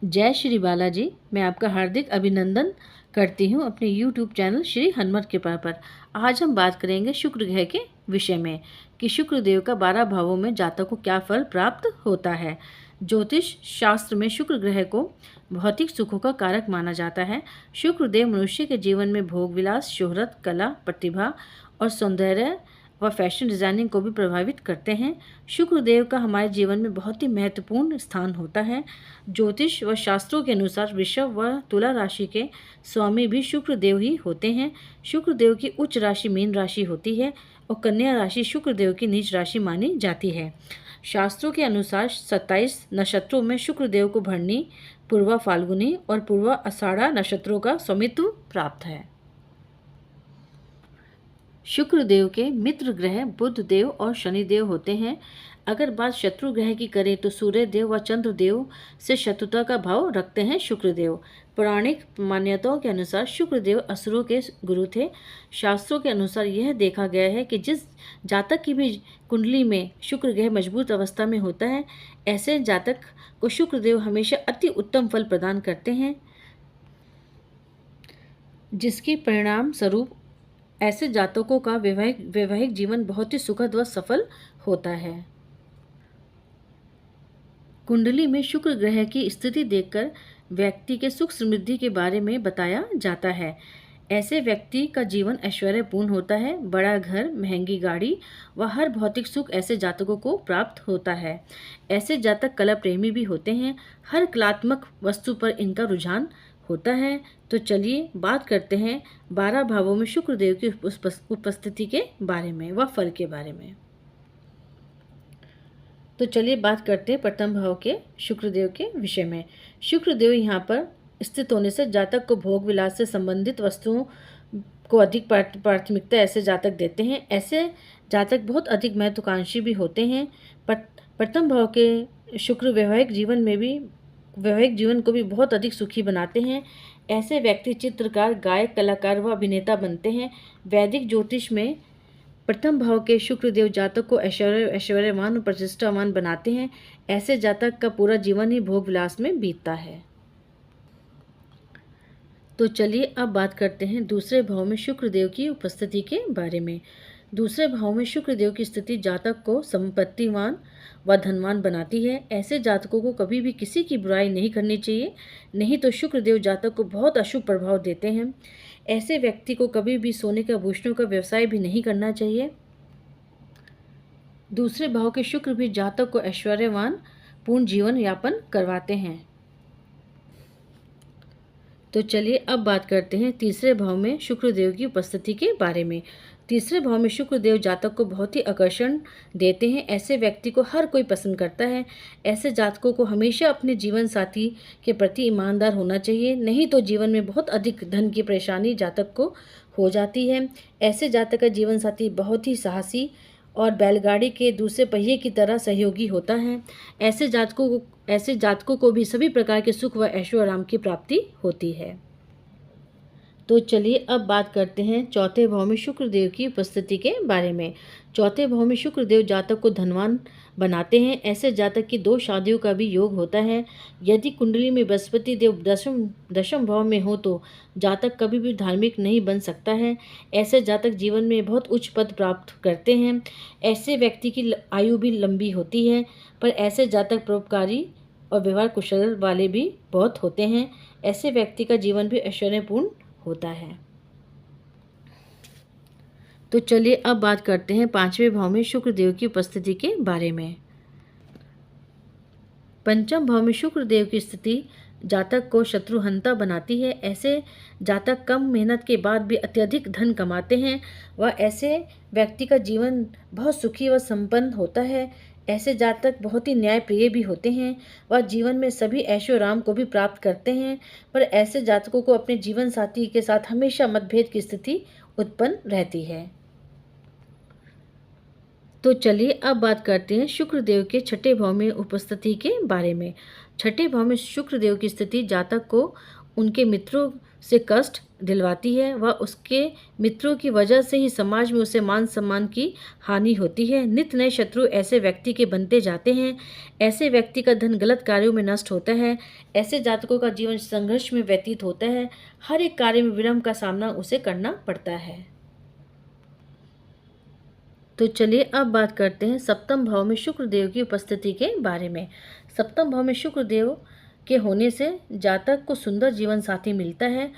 जय श्री बालाजी। मैं आपका हार्दिक अभिनंदन करती हूँ अपने YouTube चैनल श्री हनुमत कृपा पर। आज हम बात करेंगे शुक्र ग्रह के विषय में कि शुक्र देव का 12 भावों में जातक को क्या फल प्राप्त होता है। ज्योतिष शास्त्र में शुक्र ग्रह को भौतिक सुखों का कारक माना जाता है। शुक्र देव मनुष्य के जीवन में भोग विलास, शोहरत, कला, प्रतिभा और सौंदर्य व फैशन डिजाइनिंग को भी प्रभावित करते हैं। शुक्र देव का हमारे जीवन में बहुत ही महत्वपूर्ण स्थान होता है। ज्योतिष व शास्त्रों के अनुसार वृषभ व तुला राशि के स्वामी भी शुक्र देव ही होते हैं। शुक्र देव की उच्च राशि मीन राशि होती है और कन्या राशि शुक्र देव की नीच राशि मानी जाती है। शास्त्रों के अनुसार 27 नक्षत्रों में शुक्र देव को भरणी, पूर्वा फाल्गुनी और पूर्वा आषाढ़ा नक्षत्रों का स्वामित्व प्राप्त है। शुक्र देव के मित्र ग्रह बुध देव और शनि देव होते हैं। अगर बात शत्रु ग्रह की करें तो सूर्य देव व चंद्र देव से शत्रुता का भाव रखते हैं शुक्र देव। पौराणिक मान्यताओं के अनुसार शुक्र देव असुरों के गुरु थे। शास्त्रों के अनुसार यह देखा गया है कि जिस जातक की भी कुंडली में शुक्र ग्रह मजबूत अवस्था में होता है, ऐसे जातक को शुक्र देव हमेशा अति उत्तम फल प्रदान करते हैं, जिसके परिणाम स्वरूप ऐसे जातकों का वैवाहिक जीवन बहुत ही सुखद व सफल होता है। कुंडली में शुक्र ग्रह की स्थिति देखकर व्यक्ति के सुख समृद्धि के बारे में बताया जाता है। ऐसे व्यक्ति का जीवन ऐश्वर्यपूर्ण होता है। बड़ा घर, महंगी गाड़ी व हर भौतिक सुख ऐसे जातकों को प्राप्त होता है। ऐसे जातक कला प्रेमी भी होते हैं। हर कलात्मक वस्तु पर इनका रुझान होता है। तो चलिए बात करते हैं 12 भावों में शुक्र देव की उपस्थिति के बारे में व फल के बारे में। तो चलिए बात करते हैं प्रथम भाव के शुक्र देव के विषय में। शुक्र देव यहाँ पर स्थित होने से जातक को भोग विलास से संबंधित वस्तुओं को अधिक प्राथमिकता ऐसे जातक देते हैं। ऐसे जातक बहुत अधिक महत्वाकांक्षी भी होते हैं। प्रथम भाव के शुक्र वैवाहिक जीवन को भी बहुत अधिक सुखी बनाते हैं। ऐसे व्यक्ति चित्रकार, गायक, कलाकार व अभिनेता बनते हैं। वैदिक ज्योतिष में प्रथम भाव के शुक्र देव जातक को ऐश्वर्यवान और प्रतिष्ठावान बनाते हैं। ऐसे जातक का पूरा जीवन ही भोग विलास में बीतता है। तो चलिए अब बात करते हैं दूसरे भाव में शुक्र देव की उपस्थिति के बारे में। दूसरे भाव में शुक्र देव की स्थिति जातक को संपत्तिवान व धनवान बनाती है। ऐसे जातकों को कभी भी किसी की बुराई नहीं करनी चाहिए, नहीं तो शुक्र देव जातक को बहुत अशुभ प्रभाव देते हैं। ऐसे व्यक्ति को कभी भी सोने के आभूषणों का व्यवसाय भी नहीं करना चाहिए। दूसरे भाव के शुक्र भी जातक को ऐश्वर्यवान पूर्ण जीवन यापन करवाते हैं। तो चलिए अब बात करते हैं तीसरे भाव में शुक्र देव की उपस्थिति के बारे में। तीसरे भाव में शुक्र देव जातक को बहुत ही आकर्षण देते हैं। ऐसे व्यक्ति को हर कोई पसंद करता है। ऐसे जातकों को हमेशा अपने जीवन साथी के प्रति ईमानदार होना चाहिए, नहीं तो जीवन में बहुत अधिक धन की परेशानी जातक को हो जाती है। ऐसे जातक का जीवन साथी बहुत ही साहसी और बैलगाड़ी के दूसरे पहिए की तरह सहयोगी होता है। ऐसे जातकों को भी सभी प्रकार के सुख व ऐशो आराम की प्राप्ति होती है। तो चलिए अब बात करते हैं चौथे भाव में शुक्र देव की उपस्थिति के बारे में। चौथे भाव में शुक्र देव जातक को धनवान बनाते हैं। ऐसे जातक की 2 शादियों का भी योग होता है। यदि कुंडली में बृहस्पति देव दशम भाव में हो तो जातक कभी भी धार्मिक नहीं बन सकता है। ऐसे जातक जीवन में बहुत उच्च पद प्राप्त करते हैं। ऐसे व्यक्ति की आयु भी लंबी होती है, पर ऐसे जातक परोपकारी और व्यवहार कुशल वाले भी बहुत होते हैं। ऐसे व्यक्ति का जीवन भी ऐश्वर्यपूर्ण होता है। तो चलिए अब बात करते हैं 5वें भाव में शुक्र देव की उपस्थिति के बारे में। पंचम भाव में शुक्र देव की स्थिति जातक को शत्रुहंता बनाती है। ऐसे जातक कम मेहनत के बाद भी अत्यधिक धन कमाते हैं व ऐसे व्यक्ति का जीवन बहुत सुखी व संपन्न होता है। ऐसे जातक बहुत ही न्यायप्रिय भी होते हैं वह जीवन में सभी ऐशो आराम को भी प्राप्त करते हैं, पर ऐसे जातकों को अपने जीवन साथी के साथ हमेशा मतभेद की स्थिति उत्पन्न रहती है। तो चलिए अब बात करते हैं शुक्र देव के छठे भाव में उपस्थिति के बारे में। छठे भाव में शुक्र देव की स्थिति जातक को उनके मित्रों से कष्ट दिलवाती है। वह उसके मित्रों की वजह से ही समाज में उसे मान सम्मान की हानि होती है। नित नए शत्रु ऐसे व्यक्ति के बनते जाते हैं। ऐसे व्यक्ति का धन गलत कार्यों में नष्ट होता है। ऐसे जातकों का जीवन संघर्ष में व्यतीत होता है। हर एक कार्य में विलंब का सामना उसे करना पड़ता है। तो चलिए अब बात करते हैं सप्तम भाव में शुक्र देव की उपस्थिति के बारे में। सप्तम भाव में शुक्र देव के होने से जातक को सुंदर जीवन साथी मिलता है।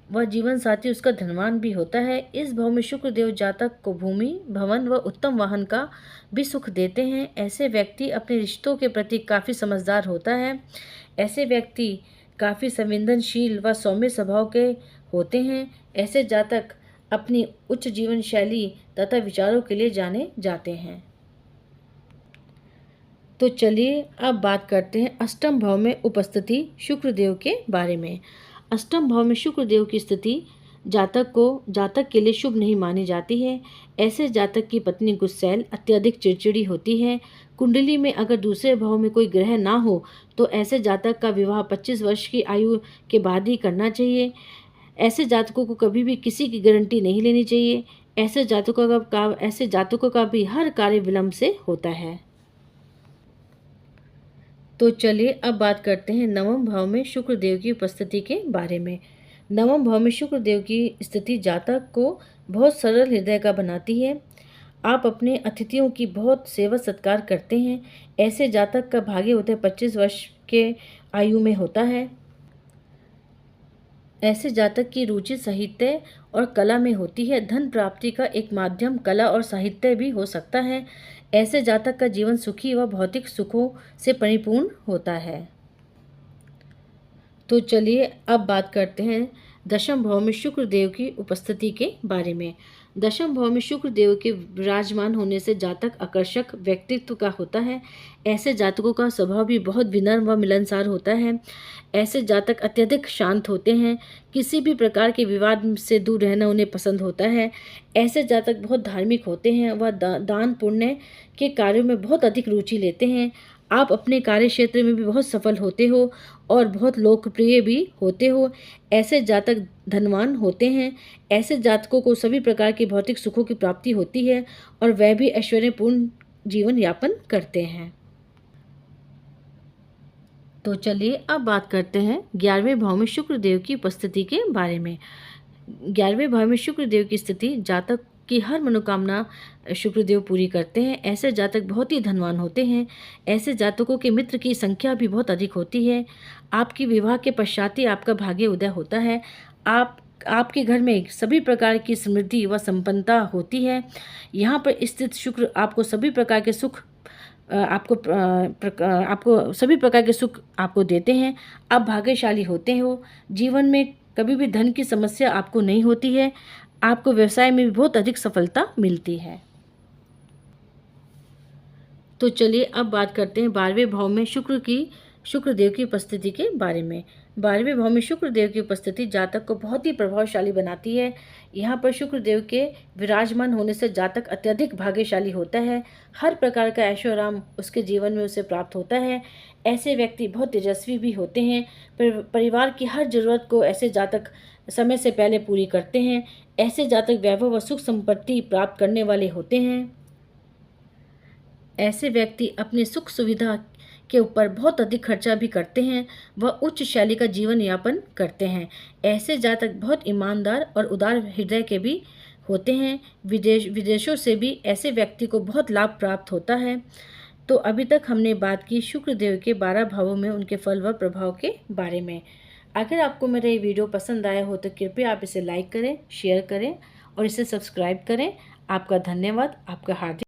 वह जीवन साथी उसका धनवान भी होता है। इस भाव में शुक्र देव जातक को भूमि, भवन व उत्तम वाहन का भी सुख देते हैं। ऐसे व्यक्ति अपने रिश्तों के प्रति काफ़ी समझदार होता है। ऐसे व्यक्ति काफ़ी संवेदनशील व सौम्य स्वभाव के होते हैं। ऐसे जातक अपनी उच्च जीवन शैली तथा विचारों के लिए जाने जाते हैं। तो चलिए अब बात करते हैं अष्टम भाव में उपस्थिति शुक्रदेव के बारे में। अष्टम भाव में शुक्रदेव की स्थिति जातक के लिए शुभ नहीं मानी जाती है। ऐसे जातक की पत्नी गुस्सैल, अत्यधिक चिड़चिड़ी होती है। कुंडली में अगर दूसरे भाव में कोई ग्रह ना हो तो ऐसे जातक का विवाह 25 वर्ष की आयु के बाद ही करना चाहिए। ऐसे जातकों को कभी भी किसी की गारंटी नहीं लेनी चाहिए। ऐसे जातकों का भी हर कार्य विलंब से होता है। तो चलिए अब बात करते हैं नवम भाव में शुक्र देव की उपस्थिति के बारे में। नवम भाव में शुक्र देव की स्थिति जातक को बहुत सरल हृदय का बनाती है। आप अपने अतिथियों की बहुत सेवा सत्कार करते हैं। ऐसे जातक का भाग्य उदय 25 वर्ष के आयु में होता है। ऐसे जातक की रुचि साहित्य और कला में होती है। धन प्राप्ति का एक माध्यम कला और साहित्य भी हो सकता है। ऐसे जातक का जीवन सुखी व भौतिक सुखों से परिपूर्ण होता है। तो चलिए अब बात करते हैं दशम भाव में शुक्र देव की उपस्थिति के बारे में। दशम भाव में शुक्र देव के विराजमान होने से जातक आकर्षक व्यक्तित्व का होता है। ऐसे जातकों का स्वभाव भी बहुत विनम्र व मिलनसार होता है। ऐसे जातक अत्यधिक शांत होते हैं। किसी भी प्रकार के विवाद से दूर रहना उन्हें पसंद होता है। ऐसे जातक बहुत धार्मिक होते हैं। वह दान पुण्य के कार्यों में बहुत अधिक रुचि लेते हैं। आप अपने कार्य क्षेत्र में भी बहुत सफल होते हो और बहुत लोकप्रिय भी होते हो। ऐसे जातक धनवान होते हैं। ऐसे जातकों को सभी प्रकार के भौतिक सुखों की प्राप्ति होती है और वह भी ऐश्वर्यपूर्ण जीवन यापन करते हैं। तो चलिए अब बात करते हैं 11वें भाव में शुक्र देव की उपस्थिति के बारे में। 11वें भाव में शुक्र देव की स्थिति जातक की हर मनोकामना शुक्रदेव पूरी करते हैं। ऐसे जातक बहुत ही धनवान होते हैं। ऐसे जातकों के मित्र की संख्या भी बहुत अधिक होती है। आपकी विवाह के पश्चात ही आपका भाग्य उदय होता है। आपके घर में सभी प्रकार की समृद्धि व संपन्नता होती है। यहाँ पर स्थित शुक्र आपको सभी प्रकार के सुख आपको सभी प्रकार के सुख आपको देते हैं। आप भाग्यशाली होते हो। जीवन में कभी भी धन की समस्या आपको नहीं होती है। आपको व्यवसाय में भी बहुत अधिक सफलता मिलती है। तो चलिए अब बात करते हैं 12वें भाव में शुक्रदेव की उपस्थिति के बारे में। 12वें भाव में शुक्रदेव की उपस्थिति जातक को बहुत ही प्रभावशाली बनाती है। यहाँ पर शुक्रदेव के विराजमान होने से जातक अत्यधिक भाग्यशाली होता है। हर प्रकार का ऐशोआराम उसके जीवन में उसे प्राप्त होता है। ऐसे व्यक्ति बहुत तेजस्वी भी होते हैं। परिवार की हर जरूरत को ऐसे जातक समय से पहले पूरी करते हैं। ऐसे जातक वैभव व सुख संपत्ति प्राप्त करने वाले होते हैं। ऐसे व्यक्ति अपनी सुख सुविधा के ऊपर बहुत अधिक खर्चा भी करते हैं। वह उच्च शैली का जीवन यापन करते हैं। ऐसे जातक बहुत ईमानदार और उदार हृदय के भी होते हैं। विदेशों से भी ऐसे व्यक्ति को बहुत लाभ प्राप्त होता है। तो अभी तक हमने बात की शुक्रदेव के 12 भावों में उनके फल व प्रभाव के बारे में। अगर आपको मेरा ये वीडियो पसंद आया हो तो कृपया आप इसे लाइक करें, शेयर करें और इसे सब्सक्राइब करें। आपका धन्यवाद। आपका हार्दिक